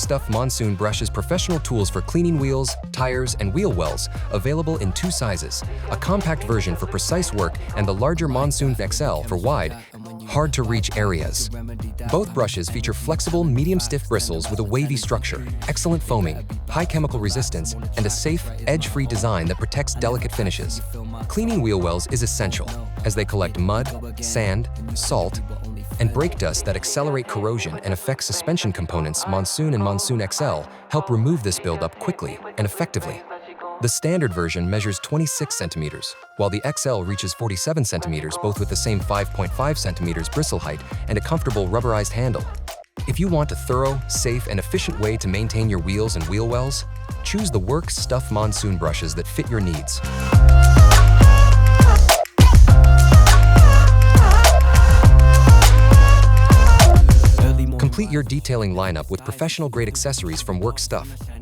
Stuff Monsoon brushes professional tools for cleaning wheels, tires, and wheel wells, available in two sizes, a compact version for precise work and the larger Monsoon XL for wide, hard-to-reach areas. Both brushes feature flexible, medium-stiff bristles with a wavy structure, excellent foaming, high chemical resistance, and a safe, edge-free design that protects delicate finishes. Cleaning wheel wells is essential, as they collect mud, sand, salt, and brake dust that accelerate corrosion and affect suspension components. Monsoon and Monsoon XL help remove this buildup quickly and effectively. The standard version measures 26 centimeters, while the XL reaches 47 centimeters, both with the same 5.5 centimeters bristle height and a comfortable rubberized handle. If you want a thorough, safe, and efficient way to maintain your wheels and wheel wells, choose the WORK STUFF Monsoon brushes that fit your needs. Complete your detailing lineup with professional-grade accessories from WORK STUFF.